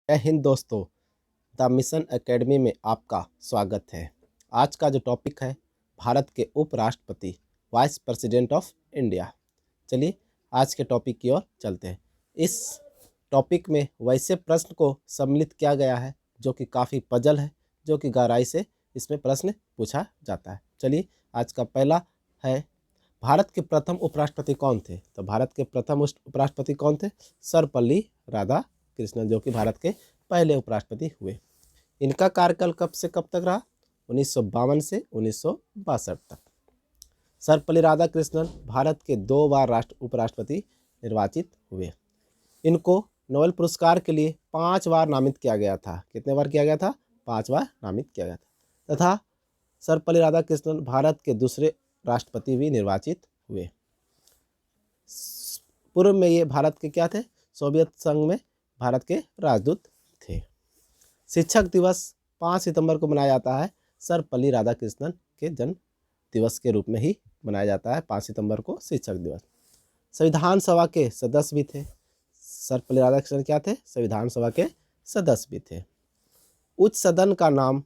जय हिंद दोस्तों। The mission academy में आपका स्वागत है। आज का जो टॉपिक है भारत के उपराष्ट्रपति वाइस प्रेसिडेंट ऑफ इंडिया। चलिए आज के टॉपिक की ओर चलते हैं। इस टॉपिक में वैसे प्रश्न को सम्मिलित किया गया है जो कि काफ़ी पजल है, जो कि गहराई से इसमें प्रश्न पूछा जाता है। चलिए आज का पहला है, भारत के प्रथम उपराष्ट्रपति कौन थे? तो भारत के प्रथम उपराष्ट्रपति कौन थे? सर्वपल्ली राधाकृष्णन, जो कि भारत के पहले उपराष्ट्रपति हुए। इनका कार्यकाल कब से कब तक रहा? 1952 से 1962 तक। सर्वपल्ली राधाकृष्णन भारत के 2 बार उपराष्ट्रपति निर्वाचित हुए। इनको नोबेल पुरस्कार के लिए 5 बार नामित किया गया था। कितने बार किया गया था? 5 बार नामित किया गया था। तथा सर्वपल्ली राधाकृष्णन भारत के दूसरे राष्ट्रपति भी निर्वाचित हुए। पूर्व में ये भारत के क्या थे? सोवियत संघ में भारत के राजदूत थे। शिक्षक दिवस 5 सितंबर को मनाया जाता है। सर्वपल्ली राधाकृष्णन के जन्म दिवस के रूप में ही मनाया जाता है 5 सितंबर को शिक्षक दिवस। संविधान सभा के सदस्य भी थे। सर्वपल्ली राधाकृष्णन क्या थे? संविधान सभा के सदस्य भी थे। उच्च सदन का नाम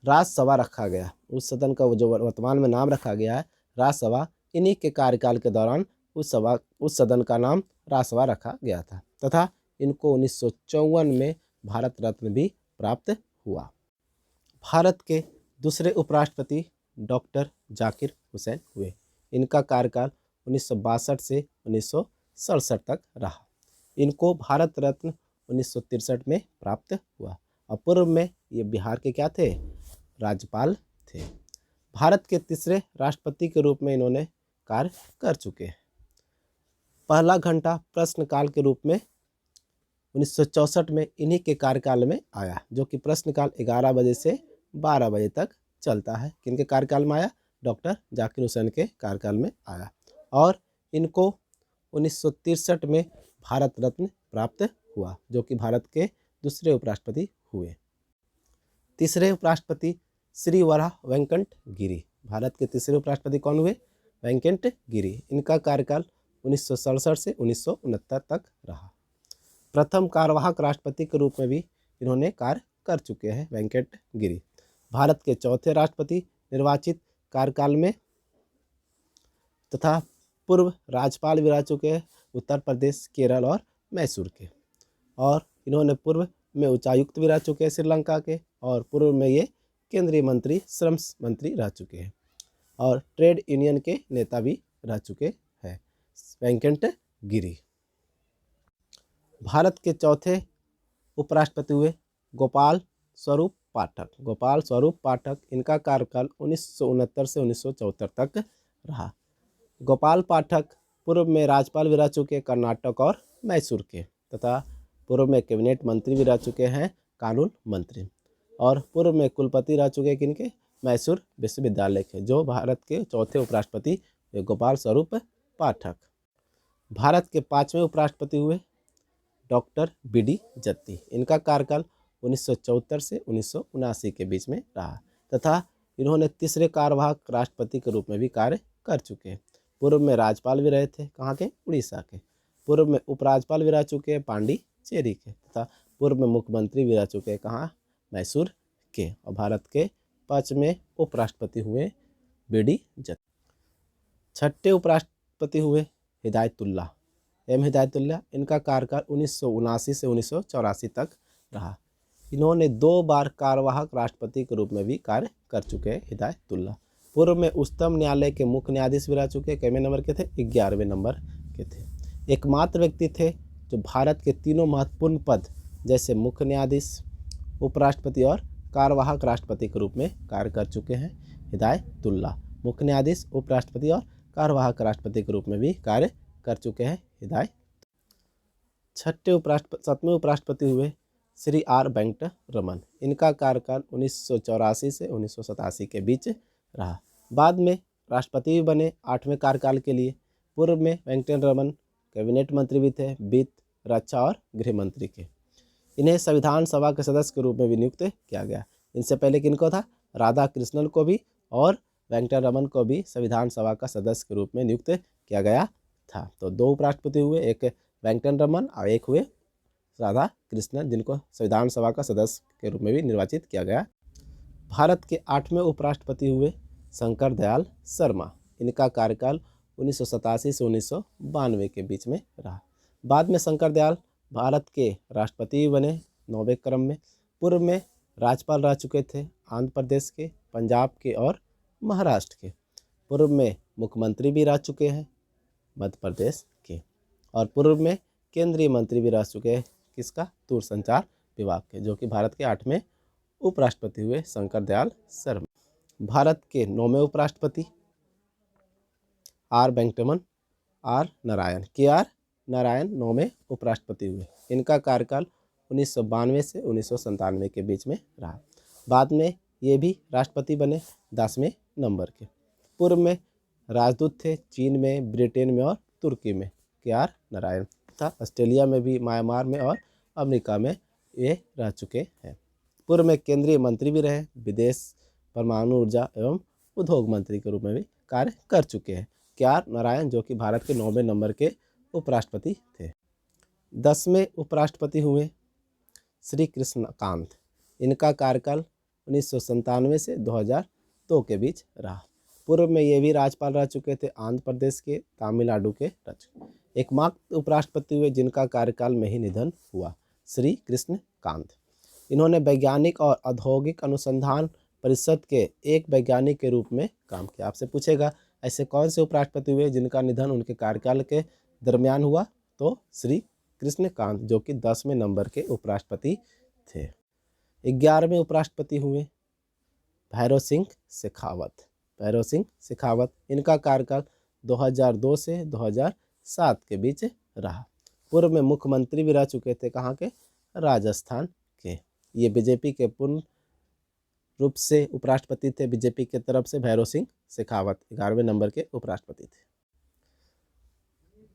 राज्यसभा रखा गया। उच्च सदन का जो वर्तमान में नाम रखा गया है राज्यसभा, इन्हीं के कार्यकाल के दौरान उच्च सदन का नाम राज्यसभा रखा गया था। तथा इनको 1954 में भारत रत्न भी प्राप्त हुआ। भारत के दूसरे उपराष्ट्रपति डॉक्टर जाकिर हुसैन हुए। इनका कार्यकाल 1962 से 1967 तक रहा। इनको भारत रत्न 1963 में प्राप्त हुआ। और पूर्व में ये बिहार के क्या थे? राज्यपाल थे। भारत के तीसरे राष्ट्रपति के रूप में इन्होंने कार्य कर चुके हैं। पहला घंटा प्रश्नकाल के रूप में 1964 में इन्हीं के कार्यकाल में आया, जो कि प्रश्नकाल 11 बजे से 12 बजे तक चलता है। किनके कार्यकाल में आया? डॉक्टर जाकिर हुसैन के कार्यकाल में आया। और इनको 1963 में भारत रत्न प्राप्त हुआ, जो कि भारत के दूसरे उपराष्ट्रपति हुए। तीसरे उपराष्ट्रपति श्री वराह वेंकट गिरी। भारत के तीसरे उपराष्ट्रपति कौन हुए? वेंकट गिरी। इनका कार्यकाल 1967 से 1969 तक रहा। प्रथम कार्यवाहक राष्ट्रपति के रूप में भी इन्होंने कार्य कर चुके हैं वेंकट गिरी। भारत के चौथे राष्ट्रपति निर्वाचित कार्यकाल में तथा पूर्व राज्यपाल भी रह चुके हैं उत्तर प्रदेश, केरल और मैसूर के। और इन्होंने पूर्व में उच्चायुक्त भी रह चुके हैं श्रीलंका के। और पूर्व में ये केंद्रीय मंत्री, श्रम मंत्री रह चुके हैं। और ट्रेड यूनियन के नेता भी रह चुके हैं वेंकट गिरी। भारत के चौथे उपराष्ट्रपति हुए गोपाल स्वरूप पाठक। गोपाल स्वरूप पाठक, इनका कार्यकाल 1969 से 1974 तक रहा। गोपाल पाठक पूर्व में राज्यपाल भी रह चुके कर्नाटक और मैसूर के। तथा पूर्व में कैबिनेट मंत्री भी रह चुके हैं, कानून मंत्री। और पूर्व में कुलपति रह चुके किनके? मैसूर विश्वविद्यालय के। जो भारत के चौथे उपराष्ट्रपति गोपाल स्वरूप पाठक। भारत के 5वें उपराष्ट्रपति हुए डॉक्टर बी.डी. जत्ती। इनका कार्यकाल 1974 से 1979 के बीच में रहा। तथा इन्होंने तीसरे कार्यवाहक राष्ट्रपति के रूप में भी कार्य कर चुके हैं। पूर्व में राज्यपाल भी रहे थे, कहाँ के? उड़ीसा के। पूर्व में उपराज्यपाल भी रह चुके हैं पांडिचेरी के। तथा पूर्व में मुख्यमंत्री भी रह चुके हैं, कहाँ? मैसूर के। और भारत के 5वें उपराष्ट्रपति हुए बी.डी. जत्ती। छठे उपराष्ट्रपति हुए हिदायतुल्लाह, हिदायतुल्लाह। इनका कार्यकाल 1979 से 1984 तक रहा। इन्होंने 2 बार कार्यवाहक राष्ट्रपति के रूप में भी कार्य कर चुके हैं हिदायतुल्लाह। पूर्व में उच्चतम न्यायालय के मुख्य न्यायाधीश भी रह चुके हैं। कितने नंबर के थे? 11वें नंबर के थे। एकमात्र व्यक्ति थे जो भारत के तीनों महत्वपूर्ण पद जैसे मुख्य न्यायाधीश, उपराष्ट्रपति और कार्यवाहक राष्ट्रपति के रूप में कार्य कर चुके हैं हिदायतुल्लाह। मुख्य न्यायाधीश, उपराष्ट्रपति और कार्यवाहक राष्ट्रपति के रूप में भी कार्य कर चुके हैं हिदायत। 7वें उपराष्ट्रपति हुए श्री आर वेंकट रमन। इनका कार्यकाल 1984 से 1987 के बीच रहा। बाद में राष्ट्रपति भी बने 8वें कार्यकाल के लिए। पूर्व में वेंकट रमन कैबिनेट मंत्री भी थे, वित्त, रक्षा और गृह मंत्री के। इन्हें संविधान सभा के सदस्य के रूप में भी नियुक्त किया गया। इनसे पहले किनको था? राधाकृष्णन को भी और वेंकट रमन को भी संविधान सभा का सदस्य के रूप में नियुक्त किया गया था। तो 2 उपराष्ट्रपति हुए, एक वेंकट रमन और एक हुए राधा कृष्णन, जिनको संविधान सभा का सदस्य के रूप में भी निर्वाचित किया गया। भारत के 8वें उपराष्ट्रपति हुए शंकर दयाल शर्मा। इनका कार्यकाल 1987 से 1992 के बीच में रहा। बाद में शंकर दयाल भारत के राष्ट्रपति भी बने 9वें क्रम में। पूर्व में राज्यपाल रह चुके थे आंध्र प्रदेश के, पंजाब के और महाराष्ट्र के। पूर्व में मुख्यमंत्री भी रह चुके हैं मध्य प्रदेश के, और पूर्व में केंद्रीय मंत्री भी रह चुके हैं किसका, दूरसंचार विभाग के, जो कि भारत के 8वें उपराष्ट्रपति हुए शंकर दयाल शर्मा। भारत के 9वें उपराष्ट्रपति आर वेंकटरमन आर नारायण, के आर नारायण 9वें उपराष्ट्रपति हुए। इनका कार्यकाल 1992 से 1997 के बीच में रहा। बाद में ये भी राष्ट्रपति बने 10वें नंबर के। पूर्व में राजदूत थे चीन में, ब्रिटेन में और तुर्की में, के आर नारायण, तथा ऑस्ट्रेलिया में भी, म्यांमार में और अमेरिका में ये रह चुके हैं। पूर्व में केंद्रीय मंत्री भी रहे, विदेश, परमाणु ऊर्जा एवं उद्योग मंत्री के रूप में भी कार्य कर चुके हैं के आर नारायण, जो कि भारत के 9वें नंबर के उपराष्ट्रपति थे। 10वें उपराष्ट्रपति हुए श्री कृष्णकांत। इनका कार्यकाल 1997 से 2002 के बीच रहा। पूर्व में ये भी राज्यपाल रह चुके थे आंध्र प्रदेश के, तमिलनाडु के एकमात्र उपराष्ट्रपति हुए जिनका कार्यकाल में ही निधन हुआ, श्री कृष्णकांत। इन्होंने वैज्ञानिक और औद्योगिक अनुसंधान परिषद के एक वैज्ञानिक के रूप में काम किया। आपसे पूछेगा ऐसे कौन से उपराष्ट्रपति हुए जिनका निधन उनके कार्यकाल के दरमियान हुआ, तो श्री कृष्णकांत, जो कि 10वें नंबर के उपराष्ट्रपति थे। 11वें उपराष्ट्रपति हुए भैरव सिंह शेखावत। भैरव सिंह शेखावत, इनका कार्यकाल 2002 से 2007 के बीच रहा। पूर्व में मुख्यमंत्री भी रह चुके थे, कहाँ के, राजस्थान के। ये बीजेपी के पूर्ण रूप से उपराष्ट्रपति थे, बीजेपी के तरफ से भैरव सिंह शेखावत 11वें नंबर के उपराष्ट्रपति थे।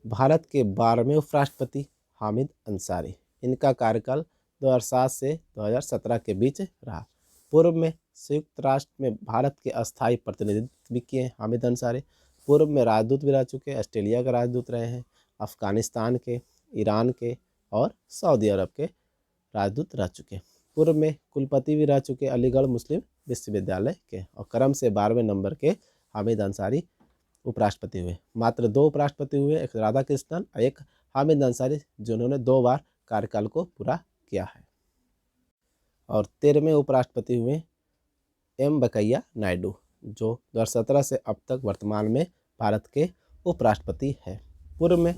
भारत के 12वें उपराष्ट्रपति हामिद अंसारी। इनका कार्यकाल 2007 से 2017 के बीच रहा। पूर्व में संयुक्त राष्ट्र में भारत के अस्थायी प्रतिनिधित्व भी किए हामिद अंसारी। पूर्व में राजदूत भी रह चुके, ऑस्ट्रेलिया के राजदूत रहे हैं, अफगानिस्तान के, ईरान के और सऊदी अरब के राजदूत रह चुके। पूर्व में कुलपति भी रह चुके अलीगढ़ मुस्लिम विश्वविद्यालय के, और क्रम से 12वें नंबर के हामिद अंसारी उपराष्ट्रपति हुए। मात्र 2 उपराष्ट्रपति हुए, एक राधा कृष्णन और एक हामिद अंसारी, जिन्होंने 2 बार कार्यकाल को पूरा किया है। और 13वें उपराष्ट्रपति हुए एम वेंकैया नायडू, जो 2017 से अब तक वर्तमान में भारत के उपराष्ट्रपति है। पूर्व में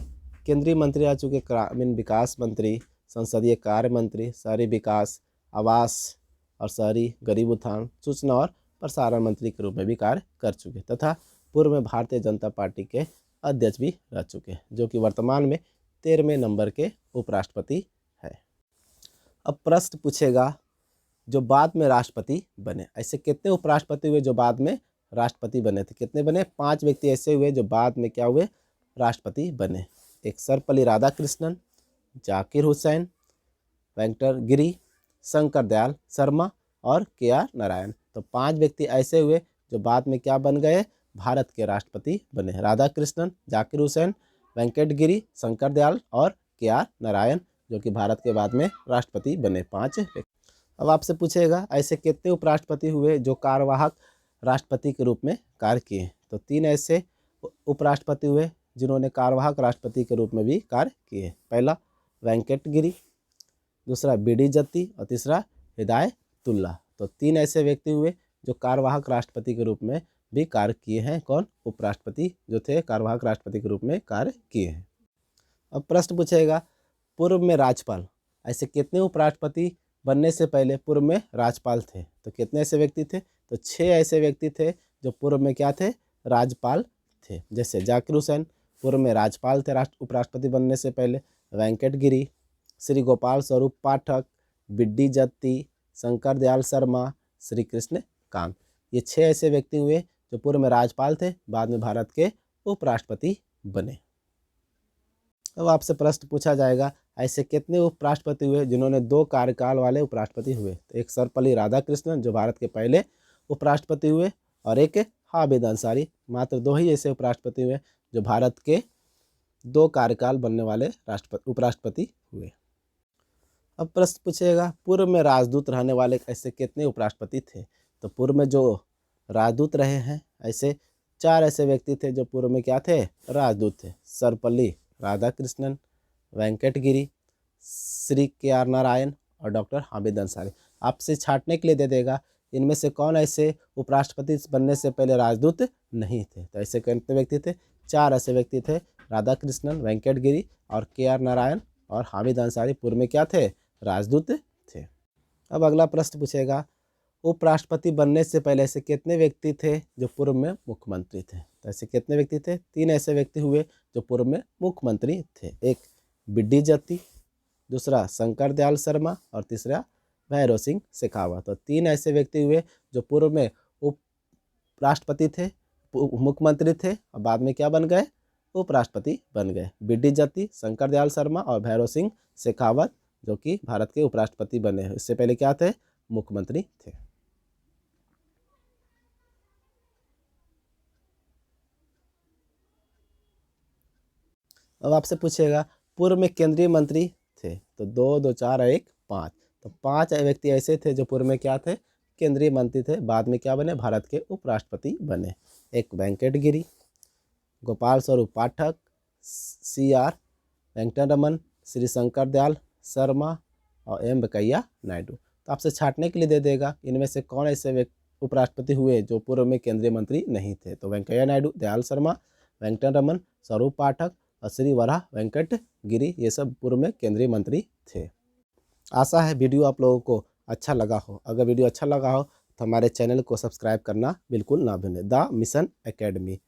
केंद्रीय मंत्री रह चुके, ग्रामीण विकास मंत्री, संसदीय कार्य मंत्री, शहरी विकास, आवास और शहरी गरीब उत्थान, सूचना और प्रसारण मंत्री के रूप में भी कार्य कर चुके, तथा पूर्व में भारतीय जनता पार्टी के अध्यक्ष भी रह चुके, जो कि वर्तमान में 13वें नंबर के उपराष्ट्रपति है। अब प्रश्न पूछेगा जो बाद में राष्ट्रपति बने, ऐसे कितने उपराष्ट्रपति हुए जो बाद में राष्ट्रपति बने थे? कितने बने? 5 व्यक्ति ऐसे हुए जो बाद में क्या हुए, राष्ट्रपति बने। एक सर्वपल्ली राधाकृष्णन, जाकिर हुसैन, वेंकटगिरी, शंकर दयाल शर्मा और के आर नारायण। तो 5 व्यक्ति ऐसे हुए जो बाद में क्या बन गए, भारत के राष्ट्रपति बने। राधाकृष्णन, जाकिर हुसैन, वेंकटगिरी, शंकर दयाल और के आर नारायण, जो कि भारत के बाद में राष्ट्रपति बने 5 व्यक्ति। अब आपसे पूछेगा ऐसे कितने उपराष्ट्रपति हुए जो कार्यवाहक राष्ट्रपति के रूप में कार्य किए? तो 3 ऐसे उपराष्ट्रपति हुए जिन्होंने कार्यवाहक राष्ट्रपति के रूप में भी कार्य किए। पहला वेंकटगिरी, दूसरा बीडी जत्ती और तीसरा हिदायतुल्लाह। तो 3 ऐसे व्यक्ति हुए जो कार्यवाहक राष्ट्रपति के रूप में भी कार्य किए हैं। कौन? उपराष्ट्रपति जो थे कार्यवाहक राष्ट्रपति के रूप में कार्य किए हैं। अब प्रश्न पूछेगा पूर्व में राज्यपाल, ऐसे कितने उपराष्ट्रपति बनने से पहले पूर्व में राज्यपाल थे? तो कितने ऐसे व्यक्ति थे? तो 6 ऐसे व्यक्ति थे जो पूर्व में क्या थे, राज्यपाल थे। जैसे जाकिर हुसैन पूर्व में राज्यपाल थे उपराष्ट्रपति बनने से पहले, वेंकटगिरी, श्री गोपाल स्वरूप पाठक, बिड्डी जत्ती, शंकर दयाल शर्मा, श्री कृष्णकांत। ये 6 ऐसे व्यक्ति हुए जो पूर्व में राज्यपाल थे, बाद में भारत के उपराष्ट्रपति बने। अब आपसे प्रश्न पूछा जाएगा ऐसे कितने उपराष्ट्रपति हुए जिन्होंने 2 कार्यकाल वाले उपराष्ट्रपति हुए? तो एक सर्वपल्ली राधाकृष्णन जो भारत के पहले उपराष्ट्रपति हुए, और एक हामिद अंसारी। मात्र 2 ही ऐसे उपराष्ट्रपति हुए जो भारत के 2 कार्यकाल बनने वाले उपराष्ट्रपति हुए। अब प्रश्न पूछेगा पूर्व में राजदूत रहने वाले ऐसे कितने उपराष्ट्रपति थे। तो पूर्व में जो राजदूत रहे हैं ऐसे 4 ऐसे व्यक्ति थे जो पूर्व में क्या थे, राजदूत थे। सर्वपल्ली राधाकृष्णन, वेंकटगिरी, श्री के.आर. नारायण और डॉक्टर हामिद अंसारी। आपसे छांटने के लिए दे देगा इनमें से कौन ऐसे उपराष्ट्रपति बनने से पहले राजदूत नहीं थे। तो ऐसे कितने व्यक्ति थे, 4 ऐसे व्यक्ति थे, राधाकृष्णन, वेंकटगिरी और के.आर. नारायण और हामिद अंसारी पूर्व में क्या थे, राजदूत थे। अब अगला प्रश्न पूछेगा उपराष्ट्रपति बनने से पहले ऐसे कितने व्यक्ति थे जो पूर्व में मुख्यमंत्री थे। तो ऐसे कितने व्यक्ति थे, 3 ऐसे व्यक्ति हुए जो पूर्व में मुख्यमंत्री थे। एक बिड्डी जत्ती, दूसरा शंकर दयाल शर्मा और तीसरा भैरव सिंह शेखावत। तो 3 ऐसे व्यक्ति हुए जो पूर्व में उपराष्ट्रपति थे, मुख्यमंत्री थे और बाद में क्या बन गए, उपराष्ट्रपति बन गए। बिड्डी जत्ती, शंकर दयाल शर्मा और भैरव सिंह शेखावत जो कि भारत के उपराष्ट्रपति बने हैं। इससे पहले क्या थे, मुख्यमंत्री थे। अब आपसे पूछेगा पूर्व में केंद्रीय मंत्री थे। तो 2, 2, 4 और 1, 5। तो 5 व्यक्ति ऐसे थे जो पूर्व में क्या थे, केंद्रीय मंत्री थे, बाद में क्या बने, भारत के उपराष्ट्रपति बने। एक वेंकटगिरी, गोपाल स्वरूप पाठक, C.R. वेंकटरमन, श्री शंकर दयाल शर्मा और M. वेंकैया नायडू। तो आपसे छांटने के लिए दे देगा इनमें से कौन ऐसे उपराष्ट्रपति हुए जो पूर्व में केंद्रीय मंत्री नहीं थे। तो वेंकैया नायडू, दयाल शर्मा, वेंकटरमन, स्वरूप पाठक और श्री वराह वेंकटगिरी, ये सब पूर्व में केंद्रीय मंत्री थे। आशा है वीडियो आप लोगों को अच्छा लगा हो। अगर वीडियो अच्छा लगा हो तो हमारे चैनल को सब्सक्राइब करना बिल्कुल ना भूलें, द मिशन एकेडमी,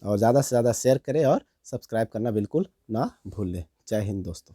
और ज़्यादा से ज़्यादा शेयर करें और सब्सक्राइब करना बिल्कुल ना भूलें। जय हिंद दोस्तों।